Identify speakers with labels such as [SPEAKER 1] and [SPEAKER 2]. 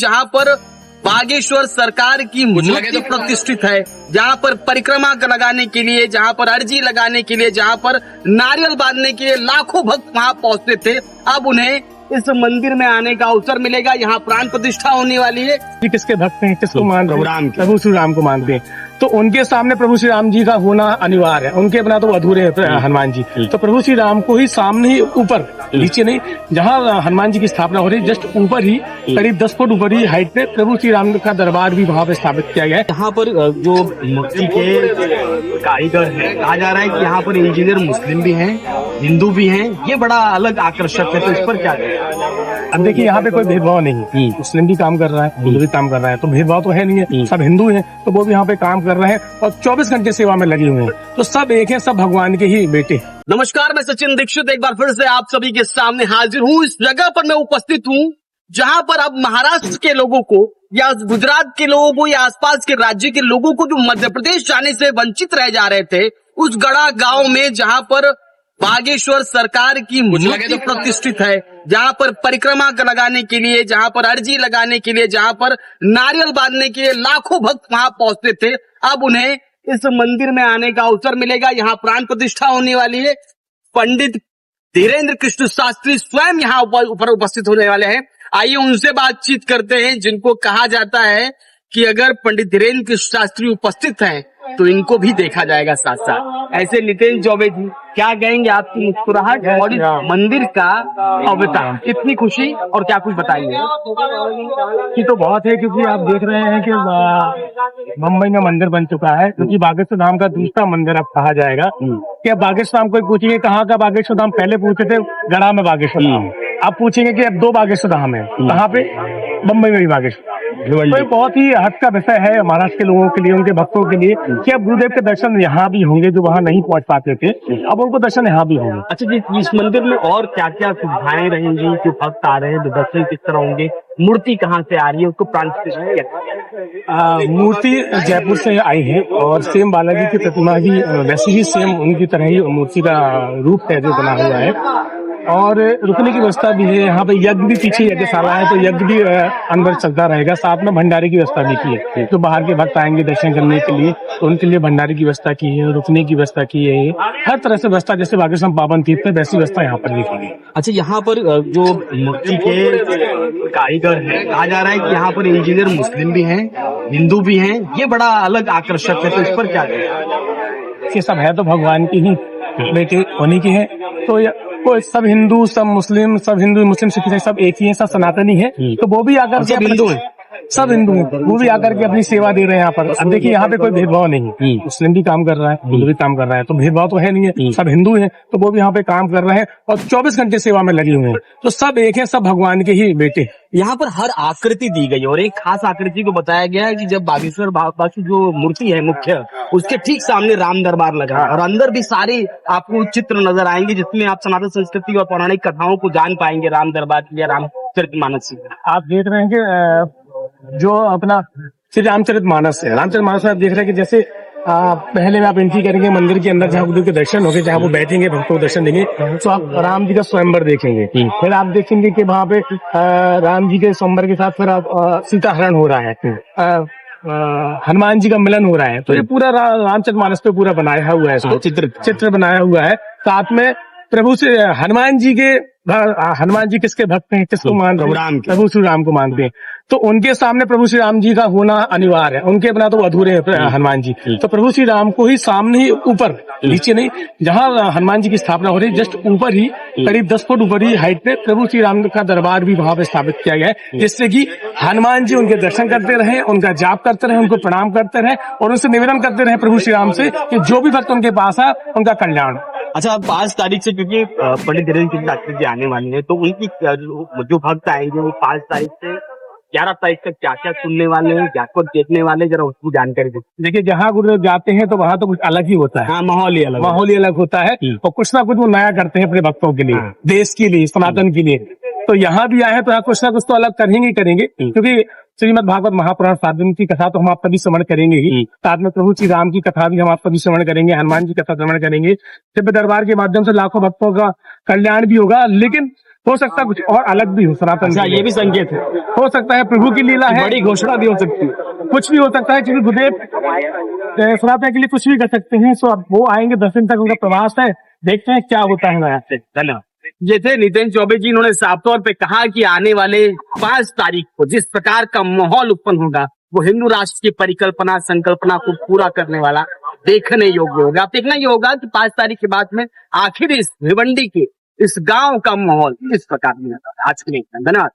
[SPEAKER 1] जहां पर बागेश्वर सरकार की मूर्ति प्रतिष्ठित है, जहां पर परिक्रमा लगाने के लिए, जहां पर अर्जी लगाने के लिए, जहां पर नारियल बांधने के लिए लाखों भक्त वहां पहुंचते थे। अब उन्हें इस मंदिर में आने का अवसर मिलेगा। यहाँ प्राण प्रतिष्ठा होने वाली है।
[SPEAKER 2] किसके भक्त हैं, किसको मानते हैं? प्रभु श्री राम को मानते हैं। तो उनके सामने प्रभु श्री राम जी का होना अनिवार्य है। उनके बिना तो अधूरे हैं हनुमान जी। तो प्रभु श्री राम को ही सामने ही ऊपर, नीचे नहीं, जहाँ हनुमान जी की स्थापना हो रही है जस्ट ऊपर ही, करीब 10 फुट ऊपर ही हाइट पे प्रभु श्री राम का दरबार भी वहाँ पे स्थापित किया गया है।
[SPEAKER 3] यहाँ पर जो मूर्ति के कारीगर है, कहा जा रहा है कि यहाँ पर इंजीनियर मुस्लिम भी हैं, हिंदू भी हैं। ये बड़ा अलग आकर्षक है, तो इस पर क्या कहें?
[SPEAKER 2] अब देखिए, यहाँ पे कोई भेदभाव नहीं है। मुस्लिम भी काम कर रहा है, हिंदू भी काम कर रहा है, तो भेदभाव तो है नहीं है। सब हिंदू हैं तो वो भी यहाँ पे काम कर रहे हैं और 24 घंटे सेवा में लगे हुए हैं। तो सब एक है, सब भगवान के ही बेटे।
[SPEAKER 1] नमस्कार, मैं सचिन दीक्षित एक बार फिर से आप सभी के सामने हाजिर हूँ। इस जगह पर मैं उपस्थित हूँ जहाँ पर अब महाराष्ट्र के लोगों को या गुजरात के लोगों को या आसपास के राज्य के लोगों को जो मध्य प्रदेश जाने से वंचित रह जा रहे थे, उस गड़ा गांव में जहाँ पर बागेश्वर सरकार की मूर्ति प्रतिष्ठित है, जहाँ पर परिक्रमा लगाने के लिए, जहाँ पर अर्जी लगाने के लिए, जहाँ पर नारियल बांधने के लिए लाखों भक्त वहां पहुंचते थे। अब उन्हें इस मंदिर में आने का अवसर मिलेगा। यहाँ प्राण प्रतिष्ठा होने वाली है। पंडित धीरेन्द्र कृष्ण शास्त्री स्वयं यहाँ ऊपर उपस्थित होने वाले हैं। आइए उनसे बातचीत करते हैं, जिनको कहा जाता है कि अगर पंडित धीरेन्द्र कृष्ण शास्त्री उपस्थित हैं तो इनको भी देखा जाएगा साथ साथ। ऐसे नितेश चौबे जी, क्या कहेंगे आपकी मुस्कुराहट और इस मंदिर का भव्यता, कितनी खुशी और क्या कुछ बताइए?
[SPEAKER 2] ये तो बहुत है, क्योंकि आप देख रहे हैं कि मुंबई में मंदिर बन चुका है, क्योंकि बागेश्वर धाम का दूसरा मंदिर अब कहा जाएगा। कि अब बागेश्वर धाम कोई पूछेंगे कहाँ का बागेश्वर धाम, पहले पूछते थे गढ़ा में बागेश्वर धाम, अब पूछेंगे कि अब 2 बागेश्वर धाम है। कहाँ पे? मुंबई में भी बागेश्वर। तो ये बहुत ही हद का विषय है महाराष्ट्र के लोगों के लिए, उनके भक्तों के लिए, कि अब गुरुदेव के दर्शन यहाँ भी होंगे जो वहाँ नहीं पहुँच पाते थे, अब उनको दर्शन यहाँ भी होंगे।
[SPEAKER 3] अच्छा जी, इस मंदिर में और क्या क्या सुविधाएं रहेंगी? जो भक्त आ रहे हैं तो दर्शन किस तरह होंगे? मूर्ति कहाँ से आ रही है, उसको प्राण प्रतिष्ठा?
[SPEAKER 2] मूर्ति जयपुर से आई है और सेम बालाजी की प्रतिमा भी वैसे ही सेम उनकी तरह ही मूर्ति का रूप है जो बना हुआ है। और रुकने की व्यवस्था भी है यहाँ पे। यज्ञ भी, पीछे यज्ञशाला है तो यज्ञ भी अंदर चलता रहेगा। साथ में भंडारे की व्यवस्था भी की है। तो बाहर के भक्त आएंगे दर्शन करने के लिए तो उनके लिए भंडारे की व्यवस्था की है, रुकने की व्यवस्था की है। हर तरह से व्यवस्था, जैसे बागेश्वर पावन तीर्थ है वैसी व्यवस्था यहाँ पर भी की है।
[SPEAKER 3] अच्छा, यहाँ पर जो मूर्ति के कारीगर है, कहा जा रहा है कि यहाँ पर इंजीनियर मुस्लिम भी हैं, हिंदू भी हैं। ये बड़ा अलग आकर्षक है, तो इस पर क्या कहें?
[SPEAKER 2] ये सब है तो भगवान की ही बेटे होने की है। तो कोई सब हिंदू, सब मुस्लिम, सब हिंदू मुस्लिम सिख सब एक ही है, सब सनातनी है। तो वो भी आकर के हिंदू है, सब हिंदू हैं, वो भी आकर के अपनी सेवा दे रहे हैं यहाँ पर। अब देखिए, यहाँ पे कोई भेदभाव नहीं है। मुस्लिम भी काम कर रहा है, हिंदू भी काम कर रहा है, तो भेदभाव तो है नहीं है। सब हिंदू हैं तो वो भी यहाँ पे काम कर रहे हैं और 24 घंटे सेवा में लगे हुए हैं। तो सब एक है, सब भगवान के ही बेटे।
[SPEAKER 3] यहाँ पर हर आकृति दी गई और एक खास आकृति को बताया गया है कि जब बागेश्वर बाबा की जो मूर्ति है मुख्य, उसके ठीक सामने राम दरबार लगा है और अंदर भी सारे आपको चित्र नजर आएंगे जिसमें आप सनातन संस्कृति और पौराणिक कथाओं को जान पाएंगे राम दरबार या रामचरितमानस।
[SPEAKER 2] आप देख रहे हैं कि जो अपना श्री रामचरितमानस है, रामचरितमानस में आप देख रहे हैं कि जैसे पहले में आप एंट्री करेंगे मंदिर के अंदर, जहाँ गुरुदेव के दर्शन होंगे, जहाँ वो बैठेंगे भक्तों को दर्शन देंगे, तो आप राम जी का स्वयंवर देखेंगे। फिर आप देखेंगे कि वहाँ पे राम जी के स्वयंवर के साथ फिर आप सीता हरण हो रहा है, हनुमान जी का मिलन हो रहा है। तो ये पूरा रामचरितमानस पे पूरा बनाया हुआ है, इसको चित्र बनाया हुआ है। साथ में प्रभु से हनुमान जी किसके भक्त हैं, किसको मानते हैं? प्रभु श्री राम को मानते हैं। तो उनके सामने प्रभु श्री राम जी का होना अनिवार्य है। उनके बिना तो अधूरे हैं हनुमान जी। तो प्रभु श्री राम को ही सामने ही ऊपर, नीचे नहीं, जहाँ हनुमान जी की स्थापना हो रही है जस्ट ऊपर ही, करीब 10 फुट ऊपर ही हाइट पे प्रभु श्री राम का दरबार भी वहाँ पे स्थापित किया गया है, जिससे कि हनुमान जी उनके दर्शन करते रहे, उनका जाप करते रहे, उनको प्रणाम करते रहे और उनसे निवेदन करते रहे प्रभु श्री राम से कि जो भी भक्त उनके पास है उनका कल्याण।
[SPEAKER 3] अच्छा, 5 तारीख से, क्योंकि पंडित धीरेन्द्र कृष्ण शास्त्री जी आने वाले हैं, तो उनकी जो भक्त आएंगे वो 5 तारीख से 11 तारीख तक क्या क्या सुनने वाले हैं, क्या कुछ देखने वाले, जरा उसकी जानकारी दीजिए।
[SPEAKER 2] देखिए, जहाँ गुरुदेव जाते हैं तो वहाँ तो कुछ अलग ही होता है।
[SPEAKER 3] हाँ, माहौल ही अलग होता है
[SPEAKER 2] और कुछ ना कुछ वो नया करते हैं अपने भक्तों के लिए, देश के लिए, सनातन के लिए। तो यहाँ भी आए हैं तो यहाँ कुछ ना कुछ तो अलग करेंगे ही करेंगे, क्योंकि श्रीमद् भागवत महापुराण 7 दिन की कथा तो हम आप कभी श्रवण करेंगे ही। साथ में प्रभु श्री राम की कथा भी हम आप कभी श्रवण करेंगे, हनुमान जी की कथा श्रवण करेंगे। दिव्य दरबार के माध्यम से लाखों भक्तों का कल्याण भी होगा। लेकिन हो सकता है कुछ और अलग भी हो सनातन
[SPEAKER 3] अच्छा,
[SPEAKER 2] के लिए।
[SPEAKER 3] ये भी संकेत है,
[SPEAKER 2] हो सकता है प्रभु की लीला है,
[SPEAKER 3] बड़ी घोषणा भी हो सकती है।
[SPEAKER 2] कुछ भी हो सकता है, क्योंकि गुरुदेव सनातन के लिए कुछ भी कर सकते हैं। सो अब वो आएंगे 10 दिन तक, उनका प्रवास है, देखते हैं क्या होता है हमारे यहाँ से।
[SPEAKER 3] धन्यवाद।
[SPEAKER 1] ये थे नितिन चौबे जी। इन्होंने साफ तौर पे कहा कि आने वाले 5 तारीख को जिस प्रकार का माहौल उत्पन्न होगा वो हिंदू राष्ट्र की परिकल्पना संकल्पना को पूरा करने वाला देखने योग्य होगा। अब देखना ये होगा कि 5 तारीख के बाद में आखिर इस भिवंडी के इस गांव का माहौल किस प्रकार में आता है। आज के लिए धन्यवाद।